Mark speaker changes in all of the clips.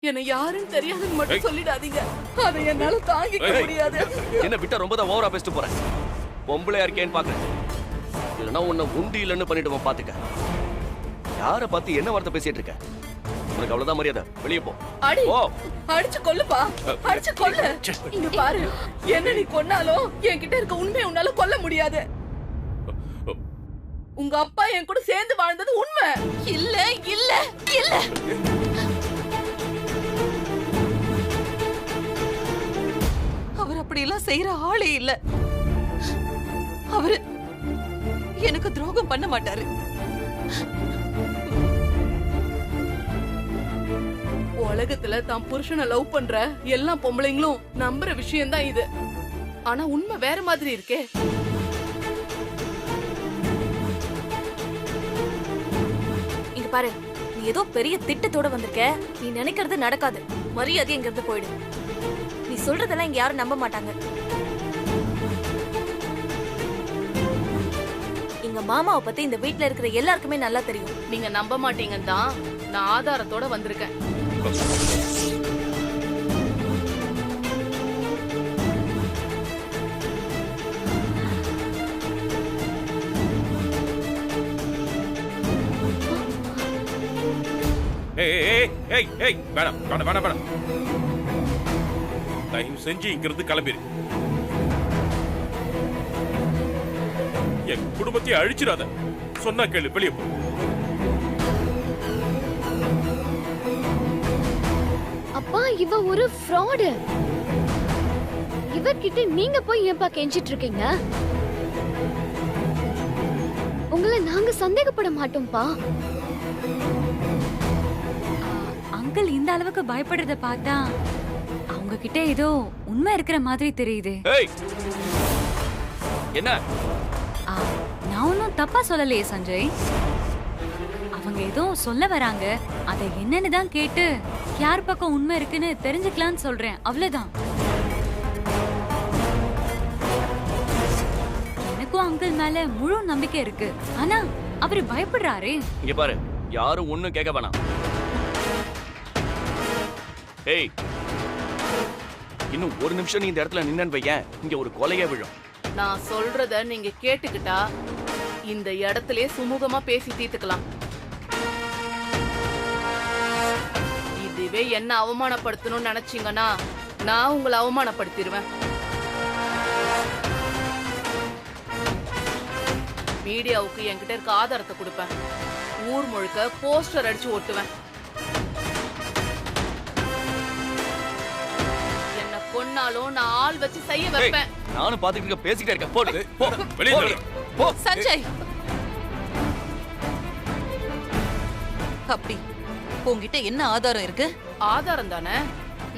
Speaker 1: என்ன யாரும் தெரியாதுன்னு மட்டும் சொல்லிடாதீங்க. அதை என்னால தாங்கிக்க முடியாது.
Speaker 2: என்ன விட்டா ரொம்ப தான் ஓவரா பேசிட்டு போறேன். பொம்பளையா இருக்கேன்னு பாக்குறேன். இல்லைன்னா உன்னை உண்டி இல்லைன்னு பண்ணிட்டு பாத்துக்க. யார பார்த்து என்ன வார்த்தை பேசிட்டு இருக்க? உனக்கு அவ்வளவுதான் மரியாதை. வெளியே போ.
Speaker 1: அடி அடிச்சு கொல்லுப்பா, அடிச்சு கொல்லு. இங்க பாரு, என்ன நீ கொன்னாலும் என்கிட்ட இருக்க உண்மையை உன்னால கொல்ல முடியாது. உங்க அப்பா என் கூட சேர்ந்து வாழ்ந்தது உண்மை. இல்ல இல்ல இல்ல. அவர் அப்படி எல்லாம் செய்யற ஆளே இல்ல. அவரு எனக்கு துரோகம் பண்ண மாட்டாரு. உலகத்துல தான் புருஷனை லவ் பண்ற எல்லா பொம்பளைங்களும் நம்புற விஷயம் தான் இது. ஆனா உண்மை வேற மாதிரி இருக்கே.
Speaker 3: இங்க பாரு, நீ ஏதோ பெரிய திட்டத்தோட வந்திருக்க. நீ நினைக்கிறது நடக்காது. மரியாதை இங்க இருந்து போயிடு. நீ சொல்றதெல்லாம் இங்க யாரும் நம்ப மாட்டாங்க. எங்க மாமாவை பத்தி இந்த வீட்ல இருக்கிற எல்லாருக்குமே நல்லா தெரியும்.
Speaker 1: நீங்க நம்ப மாட்டீங்கன்னு தான் நான் ஆதாரத்தோட வந்திருக்கேன்.
Speaker 4: தயவு செஞ்சு இங்கிருந்து கிளம்பிரு. என் குடும்பத்தை அழிச்சிடாத. சொன்னா கேளு, வெளியே போ.
Speaker 5: அப்பா, இவ ஒரு ஃப்ராட். இவர்கிட்ட நீங்க போய் ஏன்பா கெஞ்சிட்டு இருக்கீங்க? உங்களை நாங்க சந்தேகப்பட மாட்டோம்பா.
Speaker 6: அங்கிள் இந்த அளவுக்கு பயப்படுறத பார்த்தா அவங்க கிட்ட ஏதோ உண்மை இருக்கிற மாதிரி தெரியுது.
Speaker 2: என்ன?
Speaker 6: நான் ஒன்னும் தப்பா சொல்லலையே சஞ்சய். அவங்க ஏதோ சொல்ல வராங்க. அதை என்னன்னு தான் கேட்டு யார் பக்கம் உண்மை இருக்குன்னு தெரிஞ்சுக்கலான்னு சொல்றேன். அவ்வளவுதான். எனக்கும் அங்கிள் மேல முழு நம்பிக்கை இருக்கு. ஆனா அவரு பயப்படுறாரு.
Speaker 2: இங்க பாரு, யாரும் ஒண்ணும் கேட்க வேணாம். ஏய், இன்னும் ஒரு நிமிஷம் நீ இந்த இடத்துல நின்னு வையேன், இங்க ஒரு கொலையே விழும்.
Speaker 1: நான் சொல்றத நீங்க கேட்டுக்கிட்டா இந்த இடத்திலே சுமூகமா பேசி தீர்த்துக்கலாம். இதுவே என்ன அவமானப்படுத்தணும்னு நினைச்சீங்கன்னா நான் உங்களை அவமானப்படுத்திடுவேன். மீடியாவுக்கு என்கிட்ட இருக்க ஆதாரத்தை கொடுப்பேன். ஊர் முழுக்க போஸ்டர் அடிச்சு ஒட்டுவேன். என்ன கொன்னாலும் நான் ஆள் வச்சு செய்ய வைப்பேன்.
Speaker 2: நானும் பாத்துக்கிட்டு பேசிக்கிட்டே இருக்கேன். போடு, போ, வெளியே போ.
Speaker 1: சஞ்சய்,
Speaker 7: அப்படி உன்கிட்ட என்ன ஆதாரம் இருக்கு?
Speaker 1: ஆதாரம் தானே,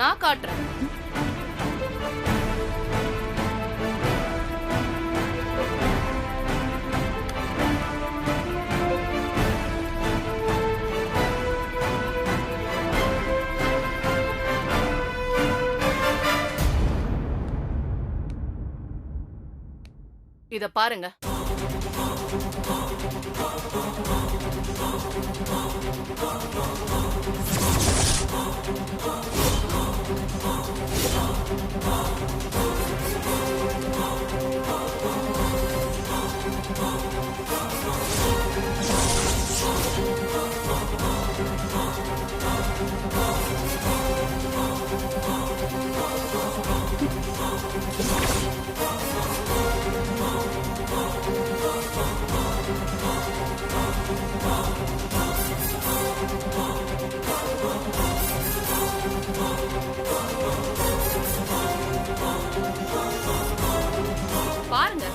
Speaker 1: நான் காட்டுறேன். இத பாருங்க. பாருங்க,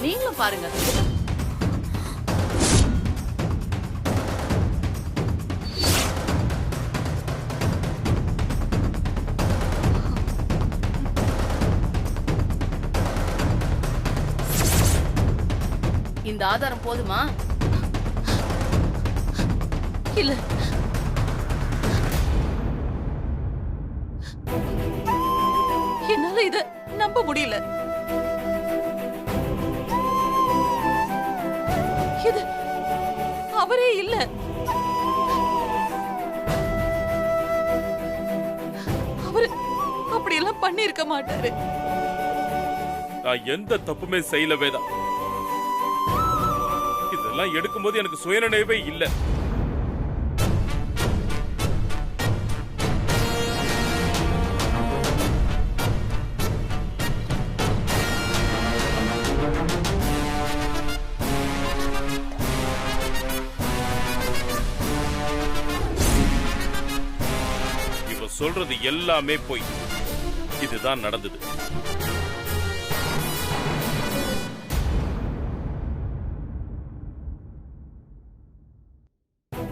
Speaker 1: நீங்களும் பாருங்க. இந்த ஆதாரம் போதுமா?
Speaker 7: இல்ல, என்னால இத நம்ப முடியல. இது அவரே இல்ல. பண்ணிருக்க மாட்டாரு.
Speaker 4: நான் எந்த தப்புமே செய்யல வேதா. இதெல்லாம் எடுக்கும்போது எனக்கு சுயநினைவே இல்ல. இவ சொல்றது எல்லாமே போய். இதுதான் நடந்தது.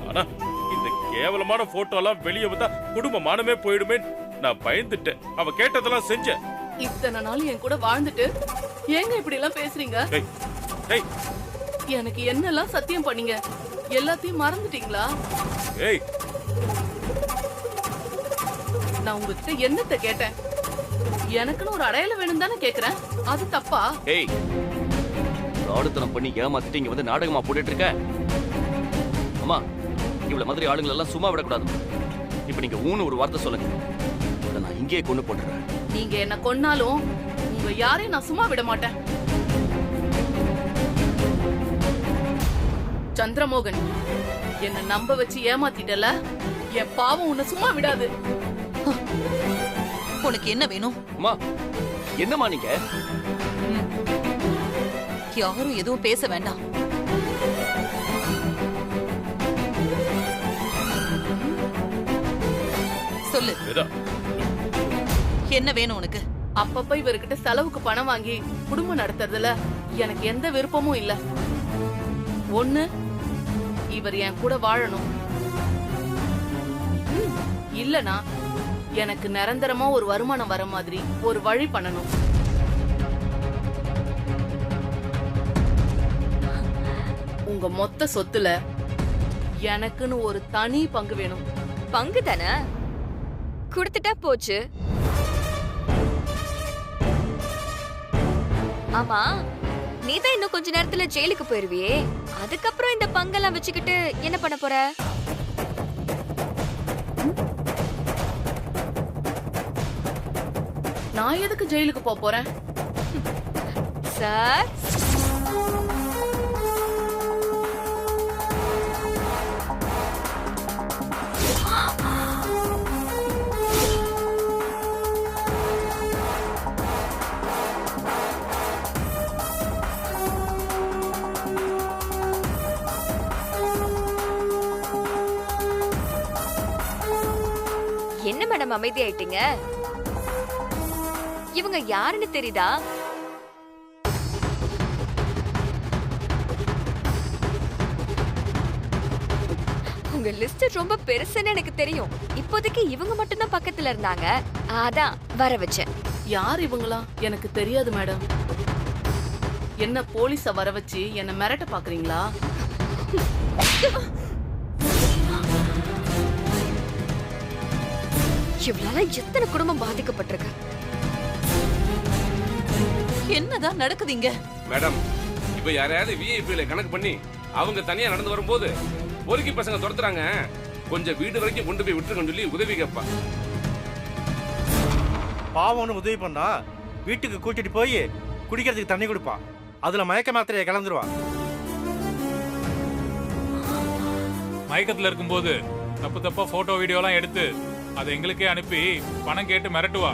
Speaker 4: ஆனா இந்த கேவலமான போட்டோ எல்லாம் வெளியே வந்தா குடும்ப மானமே போயிடுமே. நான் பயந்துட்டேன். அவ கேட்டதெல்லாம் செஞ்சேன்.
Speaker 1: இத்தனை நாள் என் கூட வாழ்ந்துட்டு ஏங்க இப்படி எல்லாம் பேசுறீங்க?
Speaker 4: ஏய், ஏய்,
Speaker 1: எனக்கு என்னெல்லாம் சத்தியம் பண்ணீங்க எல்லாத்தையும் மறந்துட்டீங்களா?
Speaker 4: ஏய்,
Speaker 1: நான் உங்ககிட்ட என்னத்த கேட்டேன்? எனக்குன்னு ஒரு அடையாளம் வேணும் தானே கேக்குறேன். அது தப்பா?
Speaker 2: ஏய், ஆடுத்தனம் பண்ணி ஏமாத்திட்டு இங்க வந்து நாடகமா போட்டுட்டு இருக்க. அம்மா, இவ்வளவு மாதிரி ஆளுங்களை எல்லாம் சும்மா விடக்கூடாது. இப்ப நீங்க ஊன்னு ஒரு வார்த்தை சொல்லுங்க, அதை நான் இங்கேயே கொண்டு போட்டுறேன்.
Speaker 1: நீங்க என்ன கொன்னாலும் உங்க யாரையும் நான் சும்மா விட மாட்டேன். சந்திரமோகன், என்ன நம்ப வச்சு ஏமாத்திட்டல, என் பாவம் உன்னை சும்மா விடாது.
Speaker 7: உனக்கு என்ன வேணும்?
Speaker 2: அம்மா, என்னம்மா நீங்க?
Speaker 7: யாரும் எதுவும் பேச வேண்டாம். சொல்லு,
Speaker 4: வேதா,
Speaker 7: என்ன வேணும் உனக்கு?
Speaker 1: அப்பப்ப இவர்கிட்ட செலவுக்கு பணம் வாங்கி குடும்பம் நடத்துறதுல எனக்கு எந்த விருப்பமும் இல்ல. ஒண்ணு, இவர் என் கூட வாழணும். இல்லனா எனக்கு நிரந்தரமா ஒரு வருமானம் வர மாதிரி ஒரு வழி பண்ணணும். உங்க மொத்த சொத்துல எனக்குன்னு ஒரு தனி பங்கு வேணும்.
Speaker 8: பங்கு தானே குடுத்துட்டா போச்சு. ஆமா, நீதான் இன்னும் கொஞ்ச நேரத்துல ஜெயிலுக்கு போயிருவியே, அதுக்கப்புறம் இந்த பங்கெல்லாம் வச்சுக்கிட்டு என்ன பண்ண போற?
Speaker 1: நான் எதுக்கு ஜெயிலுக்கு போறேன்?
Speaker 8: சார், என்ன மேடம் அமைதியாயிட்டீங்க? இவங்க யாருன்னு தெரியுதா? உங்க லிஸ்ட் ரொம்ப பெருசுன்னு எனக்கு தெரியும். இப்போதைக்கு இவங்க மட்டும் தான் பக்கத்துல இருந்தாங்க, அதான் வர வச்சேன்.
Speaker 1: யார் இவங்களா? எனக்கு தெரியாது மேடம். என்ன போலீஸ வர வச்சு என்ன மிரட்ட பாக்குறீங்களா?
Speaker 8: இவளால எத்தனை குடும்பம் பாதிக்கப்பட்டிருக்கு.
Speaker 7: என்னதான் நடக்குதுங்க?
Speaker 9: மேடம், இப்ப யாரையாவது விஐபில கணக்கு பண்ணி அவங்க தனியா நடந்து வரும்போது பொறுக்கி பசங்க துரத்துறாங்க, கொஞ்சம் வீடு வரைக்கும் கொண்டு போய் விட்டுருக்கன்னு சொல்லி உதவி கேட்பா.
Speaker 10: பாவம்னு உதவி பண்ணா வீட்டுக்கு கூட்டிட்டு போய் குடிக்கிறதுக்கு தண்ணி கொடுப்பா, அதுல மயக்க மாத்திரையை கலந்துருவா.
Speaker 11: மயக்கத்துல இருக்கும்போது தப்பு தப்பா போட்டோ வீடியோலாம் எடுத்து அதை எங்களுக்கே அனுப்பி பணம் கேட்டு மிரட்டுவா.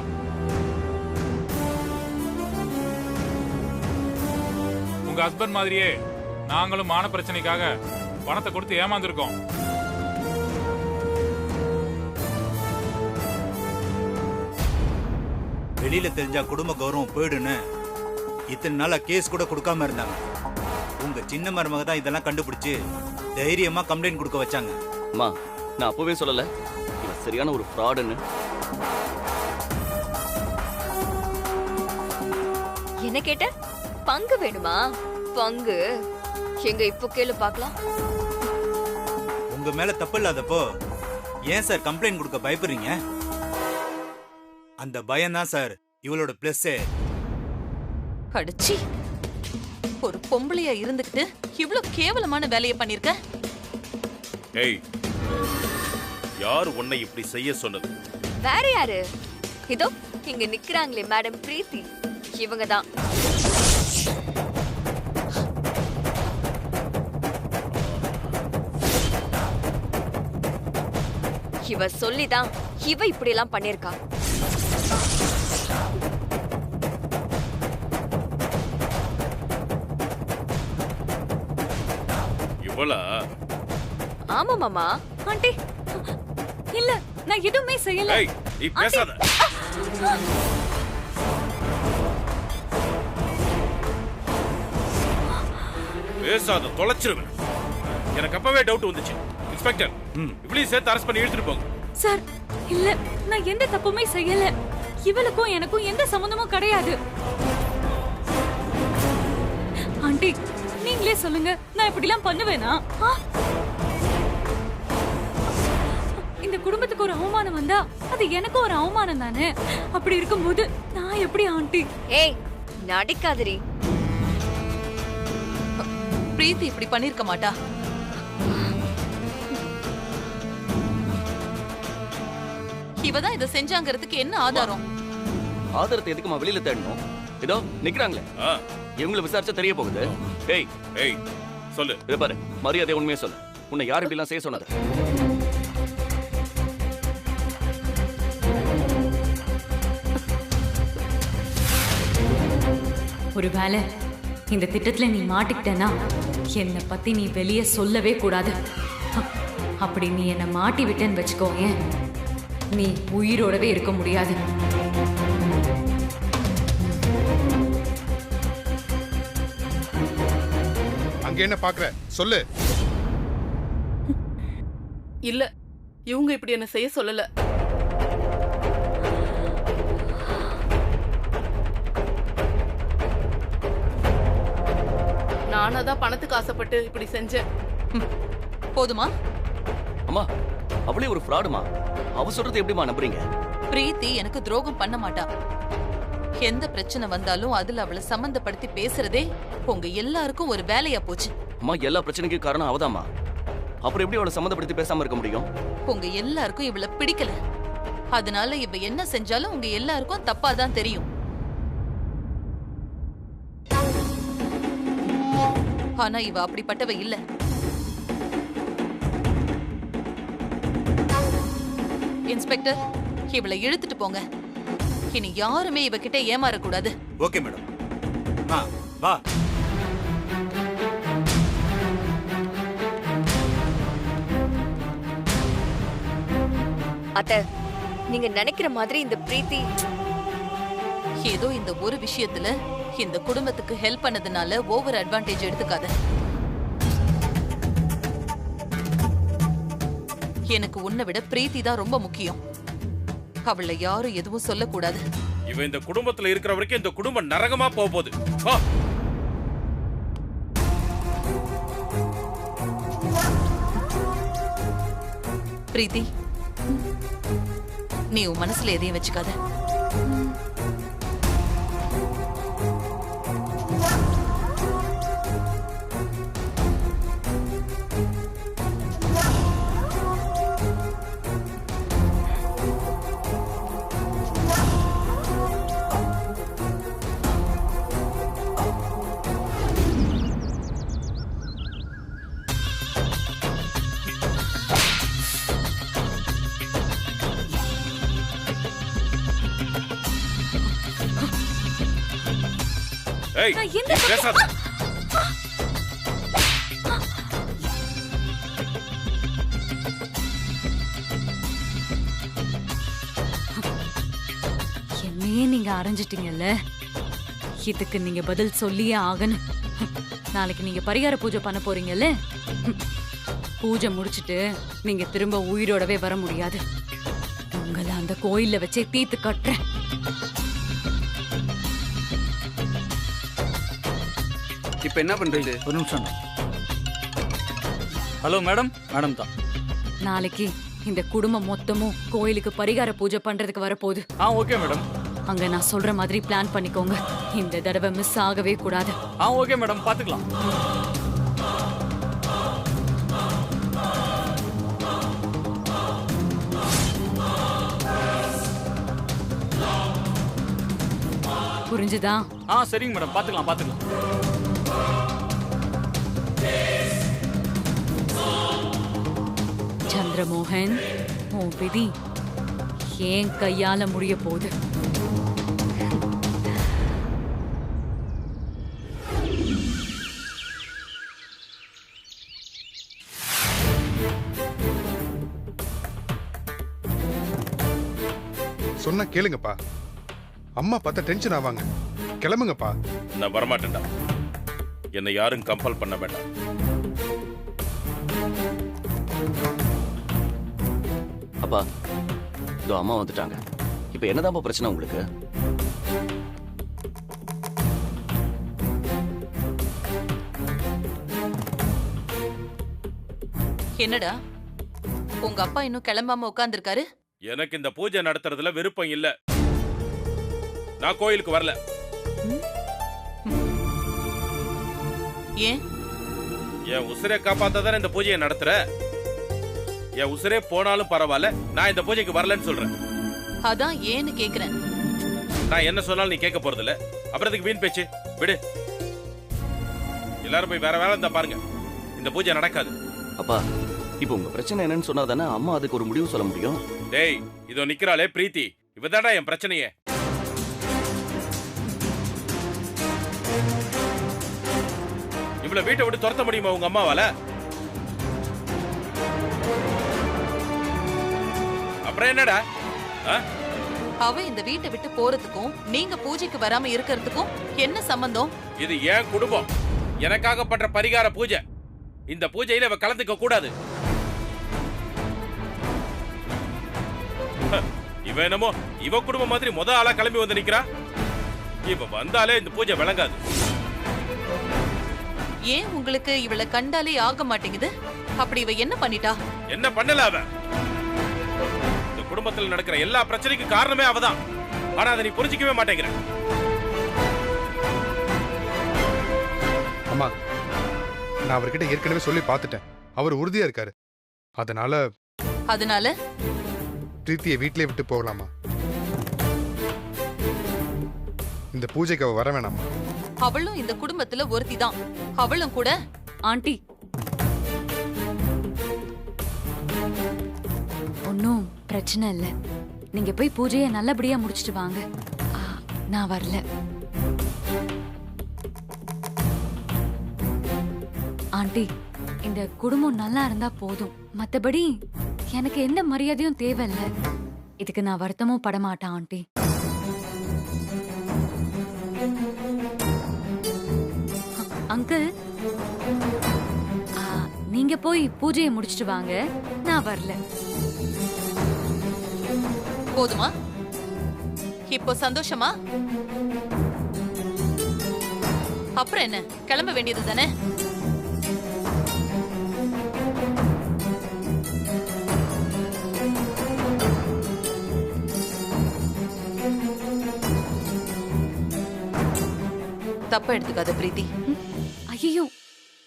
Speaker 11: உங்க ஹஸ்பண்ட் மாதிரியே நாங்களும் மான பிரச்சனைக்காக பணத்தை கொடுத்து ஏமாந்துருக்கோம்.
Speaker 12: வெளியில தெரிஞ்சா குடும்ப கௌரவம் போயிடுன்னு இத்தனை நாளா கேஸ் கூட கொடுக்காம இருந்தாங்க. உங்க சின்ன மருமக தான் இதெல்லாம் கண்டுபிடிச்சு தைரியமா கம்ப்ளைண்ட் கொடுக்க வச்சாங்க.
Speaker 2: அம்மா, நான் அப்பவே சொல்லல இவன் சரியான ஒரு ஃப்ராடுன்னு.
Speaker 8: என்ன கேட்ட? பங்கு வேணுமா? பங்கு எங்க இப்போ கேளு பார்க்கலாம்.
Speaker 12: உங்க மேல தப்பு இல்லாதப்போ ஏன் சார் கம்ப்ளைண்ட் கொடுக்க பயப்படுறீங்க? அந்த பயம் தான் சார் இவளோட பிளஸ்.
Speaker 7: அடிச்சி, ஒரு பொம்பளையா இருந்துகிட்டு இவ்வளவு கேவலமான வேலையை பண்ணிருக்க.
Speaker 4: ஏய், யார் உன்னை இப்படி செய்ய சொன்னது?
Speaker 8: வேற யாரு? இதோ இங்க நிக்கிறாங்களே மேடம் பிரீத்தி, இவங்க தான். இவ சொல்லிதான் இவ இப்படி எல்லாம் பண்ணிருக்கா.
Speaker 4: இவளா?
Speaker 8: ஆமா மாமா.
Speaker 6: ஆண்டி இல்ல, நான் எதுவுமே செய்யல.
Speaker 4: ஏய், நீ பேசாத. பேசாத, தொலைச்சிருவேன். எனக்கு அப்பவே டவுட் வந்துச்சு. இன்ஸ்பெக்டர், இவளையும் சேர்த்து அரெஸ்ட் பண்ணி இழுத்துட்டு போங்க.
Speaker 6: சார் இல்ல, நான் எந்த தப்புமே செய்யல. இவளுக்கும் எனக்கும் எந்த சம்பந்தமும் கிடையாது. ஆண்டி நீங்களே சொல்லுங்க, நான் இப்படிலாம் பண்ணுவேனா? இந்த குடும்பத்துக்கு ஒரு அவமானம் வந்தா அது எனக்கு ஒரு அவமானம் தானே. அப்படி இருக்கும்போது நான் எப்படி ஆண்டி?
Speaker 8: ஏய், நடிக்காதரி.
Speaker 7: பிரீத்தி இப்படி பண்ணிருக்க மாட்டா. இவதான் இதை செஞ்சாங்கிறதுக்கு என்ன ஆதாரம்?
Speaker 2: ஆதாரத்தை எதுக்குமா வெளியில தேடணும்? இதோ நிக்கிறாங்களே, இவங்களை விசாரிச்சா தெரிய போகுது. ஏய்
Speaker 4: ஏய், சொல்லு.
Speaker 2: இத பாரு, மரியாதை உண்மையா சொல்லு. உன்னை யார் இப்படி எல்லாம் செய்ய சொன்னது?
Speaker 6: ஒருவேளை இந்த திட்டத்துல நீ மாட்டிக்கிட்டனா என்னை பத்தி நீ வெளியே சொல்லவே கூடாது. அப்படி நீ என்னை மாட்டி விட்டேன்னு வச்சுக்கோ, ஏன் நீ உயிரோடவே இருக்க முடியாது.
Speaker 13: அங்க என்ன பாக்குற? சொல்லு.
Speaker 1: இல்ல, இவங்க இப்படி என்ன செய்ய சொல்லல. நானாதான் பணத்துக்கு ஆசைப்பட்டு இப்படி செஞ்சேன்.
Speaker 7: போதுமா?
Speaker 2: அம்மா, அவளே ஒரு ஃப்ராடுமா. அவ சொல்றது எப்படிமா நம்புறீங்க?
Speaker 7: பிரீத்தி எனக்கு துரோகம் பண்ண மாட்டா. எந்த பிரச்சனை வந்தாலும் அதுல அவளை சம்பந்தப்படுத்தி பேசுறதே உங்க எல்லாருக்கும் ஒரு வேலையா போச்சு.
Speaker 2: அம்மா, எல்லா பிரச்சனைக்கும் காரணம் அவதாம்மா. அப்புறம் எப்படி அவளை சம்மந்தப்படுத்தி பேசாம இருக்க முடியும்?
Speaker 7: உங்க எல்லாருக்கும் இவளை பிடிக்கல. அதனால இவ என்ன செஞ்சாலும் உங்க எல்லாருக்கும் தப்பாதான் தெரியும். ஆனா இவ அப்படிப்பட்டவ இல்ல. இன்ஸ்பெக்டர், இவளை இழுத்துட்டு போங்க. இனி யாருமே இவகிட்ட ஏமாறக்கூடாது.
Speaker 12: Okay madam. வா.
Speaker 8: அத்தை, நீங்க நினைக்கிற மாதிரி இந்த பிரீத்தி
Speaker 7: ஏதோ இந்த ஒரு விஷயத்துல இந்த குடும்பத்துக்கு ஹெல்ப் பண்ணதுனால ஓவர் அட்வான்டேஜ் எடுத்துக்காத. எனக்கு உன்னை விட பிரீத்தி தான் ரொம்ப முக்கியம். அவளை யாரும் எதுவும் சொல்லக்கூடாது.
Speaker 4: இவ இந்த குடும்பத்துல இருக்கிற வரைக்கும் இந்த குடும்பம் நரகமா போக போகுது.
Speaker 7: பிரீத்தி, நீ உன் மனசுல எதையும் வச்சுக்காத.
Speaker 4: ஏய், பேசாத.
Speaker 6: என்னையே நீங்க அரைஞ்சிட்டீங்கல்ல, இதுக்கு நீங்க பதில் சொல்லியே ஆகணும். நாளைக்கு நீங்க பரிகார பூஜை பண்ண போறீங்கல்ல, பூஜை முடிச்சிட்டு நீங்க திரும்ப உயிரோடவே வர முடியாது. உங்களை அந்த கோயில்ல வச்சே தீத்து கட்டுறேன்.
Speaker 14: இப்ப என்ன பண்றது?
Speaker 15: ஒரு நிமிஷம். Hello madam. மேடம் தான்.
Speaker 6: நாளைக்கு இந்த குடும்பம் மொத்தமும் கோயிலுக்கு பரிகார பூஜை பண்றதுக்கு வரப்போகுது.
Speaker 15: Okay madam.
Speaker 6: அங்க நான் சொல்ற மாதிரி பிளான் பண்ணிக்கோங்க. இந்த தடவை மிஸ் ஆகவே கூடாது.
Speaker 15: ஓகே மேடம், பாத்துக்கலாம்.
Speaker 6: புரிஞ்சுதா?
Speaker 15: சரிங்க மேடம், பாத்துக்கலாம்.
Speaker 6: சந்திரமோகன், உன் விதி ஏன் கையால முடிய போகுது.
Speaker 13: சொன்னா கேளுங்கப்பா. அம்மா பார்த்தா டென்ஷன் ஆவாங்க. கிளம்புங்கப்பா.
Speaker 4: நான் வரமாட்டேன்டா. என்னை யாரும் கம்பல் பண்ண வேண்டாம்.
Speaker 2: அப்பா, இதோ அம்மா வந்துட்டாங்க. இப்ப என்னதான் பிரச்சனை உங்களுக்கு?
Speaker 7: என்னடா உங்க அப்பா இன்னும் கிளம்பாம உட்கார்ந்திருக்காரு?
Speaker 4: எனக்கு இந்த பூஜை நடத்துறதுல விருப்பம் இல்ல. நான் கோயிலுக்கு வரல.
Speaker 7: ஏன்?
Speaker 4: என் உசிரை காப்பாத்தாதானே இந்த பூஜையை நடத்துற. என் உசிரே போனாலும் பரவாயில்ல, நான் இந்த பூஜைக்கு வரலன்னு சொல்றேன்.
Speaker 7: அதான் ஏன்னு கேக்குறேன்.
Speaker 4: நான் என்ன சொன்னாலும் நீ கேட்க போறது இல்ல. அப்புறம் அதுக்கு வீண் பேச்சு விடு. எல்லாரும் போய் வேற வேலை இருந்தா பாருங்க. இந்த பூஜை நடக்காது.
Speaker 2: அப்பா, இப்போ உங்க பிரச்சனை என்னன்னு சொன்னா தானே அம்மா அதுக்கு ஒரு முடிவு சொல்ல முடியும்.
Speaker 4: டேய், இதோ நிக்கிறாளே பிரீத்தி, இவதாடா என் பிரச்சனையே. இவ்வளவு வீட்டை விட்டு துரத்த முடியுமா உங்க அம்மாவால? அப்புறம் என்னடா?
Speaker 7: அவ இந்த வீட்டை விட்டு போறதுக்கும் நீங்க பூஜைக்கு வராம இருக்கிறதுக்கும் என்ன சம்பந்தம்?
Speaker 4: இது ஏன் குடும்பம், எனக்காக பண்ற பரிகார பூஜை. இந்த பூஜையில இவ கலந்துக்க கூடாது. இவ என்னமோ இவ குடும்பம் மாதிரி முத ஆளா கிளம்பி வந்து நிக்கிறா. இவ வந்தாலே இந்த பூஜை விளங்காது.
Speaker 7: ஏன் உங்களுக்கு இவளை கண்டாலே ஆக மாட்டேங்குது? அப்படி இவ என்ன பண்ணிட்டா?
Speaker 4: என்ன பண்ணல அவ? இந்த குடும்பத்தில் நடக்கிற எல்லா பிரச்சனைக்கும் காரணமே அவதான். ஆனா அதை நீ புரிஞ்சிக்கவே மாட்டேங்கிற.
Speaker 13: அம்மா, நான் அவர்கிட்ட ஏற்கனவே சொல்லி பார்த்துட்டேன். அவர் உறுதியா இருக்காரு. அதனால பிரீத்தியை வீட்டிலே விட்டு போகலாமா? இந்த பூஜைக்கு அவ வர வேணாமா?
Speaker 7: அவளும் இந்த குடும்பத்துல ஒருத்தி தான். அவளும் கூட.
Speaker 6: ஆண்டி, ஒன்னும் பிரச்சனை இல்ல. நீங்க போய் பூஜையை நல்லபடியா முடிச்சிட்டு வாங்க. நான் வரல. ஆண்டி, இந்த குடும்பம் நல்லா இருந்தா போதும். மத்தபடி எனக்கு எந்த மரியாதையும் தேவையில்ல. இதுக்கு நான் வருத்தமும் படமாட்டேன் ஆண்டி. அங்கிள், நீங்க போய் பூஜையை முடிச்சிட்டு வாங்க. நான் வரல.
Speaker 7: போதுமா? இப்போ சந்தோஷமா? அப்புறம் என்ன, கிளம்ப வேண்டியது தானே? தப்பா எடுத்துக்காத பிரீத்தி.
Speaker 6: ஐயோ,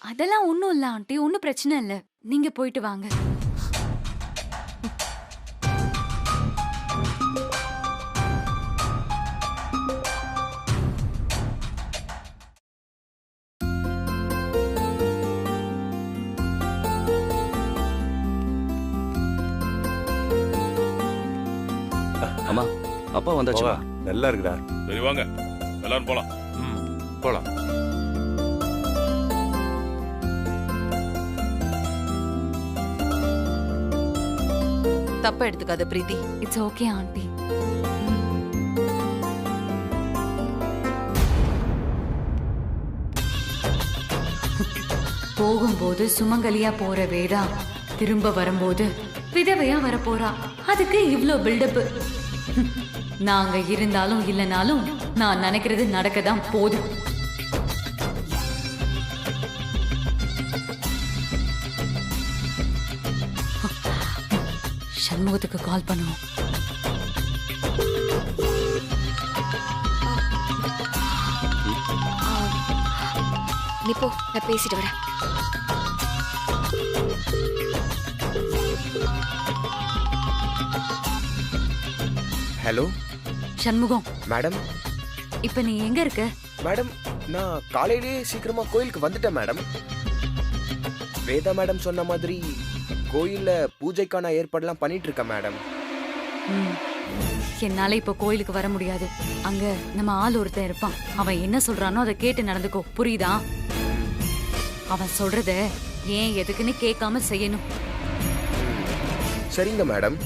Speaker 6: அதெல்லாம் ஒண்ணும் இல்ல ஆண்டி. ஒன்னும் பிரச்சனை இல்ல. நீங்க போயிட்டு வாங்க.
Speaker 2: அம்மா, அப்பா வந்தாச்சு.
Speaker 16: நல்லா இருக்குடா.
Speaker 4: சரி வாங்க, எல்லாரும் போலாம்.
Speaker 16: போலாம்.
Speaker 7: தப்பா எடுத்துக்காத பிரீத்தி.
Speaker 6: It's okay aunty. போகும்போது சுமங்கலியா போற வேதா திரும்ப வரும்போது விதவையா வரப்போறா. அதுக்கு இவ்ளோ பில்டப். நாங்க இருந்தாலும் இல்லனாலும் நான் நினைக்கிறது நடக்கதான் போதும். சண்முகத்துக்கு கால் பண்ணுவோம்.
Speaker 8: நீ போ, நான் பேசிட்டு வரேன்.
Speaker 17: ஹலோ
Speaker 6: சண்முகம்.
Speaker 17: மேடம்,
Speaker 6: இப்ப நீ எங்க இருக்க?
Speaker 17: மேடம் நான் காலையிலேயே சீக்கிரமா கோயிலுக்கு வந்துட்டேன் மேடம். வேதா மேடம் சொன்ன மாதிரி கோயில்ல பூஜைக்கான ஏற்பாடுலாம் பண்ணிட்டு இருக்கேன் மேடம்.
Speaker 6: என்னால இப்ப கோயிலுக்கு வர முடியாது. அங்க நம்ம ஆள் ஒருத்தன் இருப்பான். அவன் என்ன சொல்றானோ அதை கேட்டு நடந்துக்கோ, புரியுதா? அவன் சொல்றத ஏன் எதுக்குன்னு கேட்காம செய்யணும்.
Speaker 17: சரிங்க மேடம்.